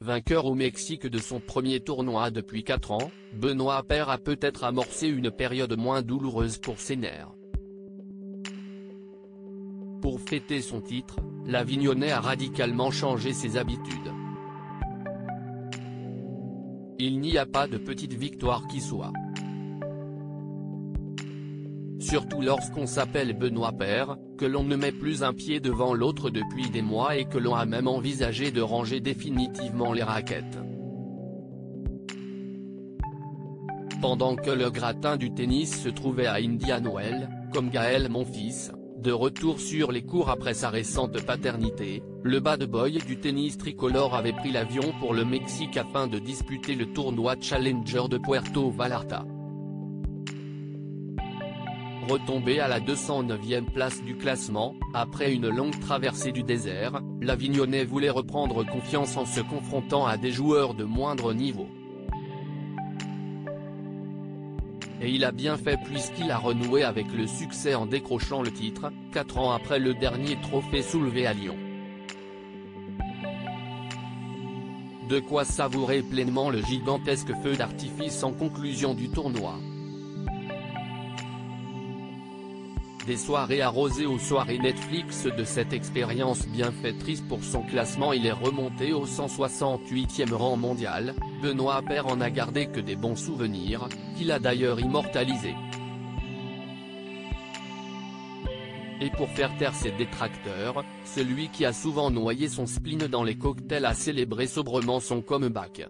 vainqueur au Mexique de son premier tournoi depuis 4 ans, Benoît Paire a peut-être amorcé une période moins douloureuse pour ses nerfs. Pour fêter son titre, l'Avignonnais a radicalement changé ses habitudes. Il n'y a pas de petite victoire qui soit. Surtout lorsqu'on s'appelle Benoît Paire, que l'on ne met plus un pied devant l'autre depuis des mois et que l'on a même envisagé de ranger définitivement les raquettes. Pendant que le gratin du tennis se trouvait à Indian Wells, comme Gaël Monfils, de retour sur les cours après sa récente paternité, le bad boy du tennis tricolore avait pris l'avion pour le Mexique afin de disputer le tournoi Challenger de Puerto Vallarta. Retombé à la 209e place du classement, après une longue traversée du désert, l'Avignonnais voulait reprendre confiance en se confrontant à des joueurs de moindre niveau. Et il a bien fait puisqu'il a renoué avec le succès en décrochant le titre, 4 ans après le dernier trophée soulevé à Lyon. De quoi savourer pleinement le gigantesque feu d'artifice en conclusion du tournoi. Des soirées arrosées aux soirées Netflix de cette expérience bienfaitrice pour son classement, il est remonté au 168e rang mondial. Benoît Paire en a gardé que des bons souvenirs, qu'il a d'ailleurs immortalisés. Et pour faire taire ses détracteurs, celui qui a souvent noyé son spleen dans les cocktails a célébré sobrement son comeback.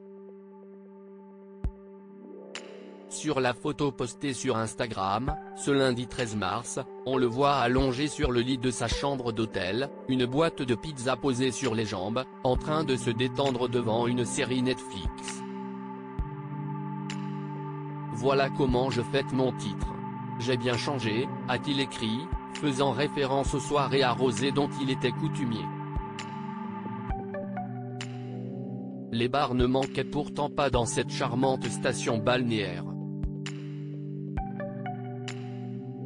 Sur la photo postée sur Instagram, ce lundi 13 mars, on le voit allongé sur le lit de sa chambre d'hôtel, une boîte de pizza posée sur les jambes, en train de se détendre devant une série Netflix. Voilà comment je fête mon titre. J'ai bien changé, a-t-il écrit, faisant référence aux soirées arrosées dont il était coutumier. Les bars ne manquaient pourtant pas dans cette charmante station balnéaire.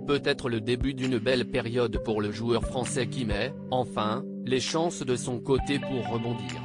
Peut-être le début d'une belle période pour le joueur français qui met, enfin, les chances de son côté pour rebondir.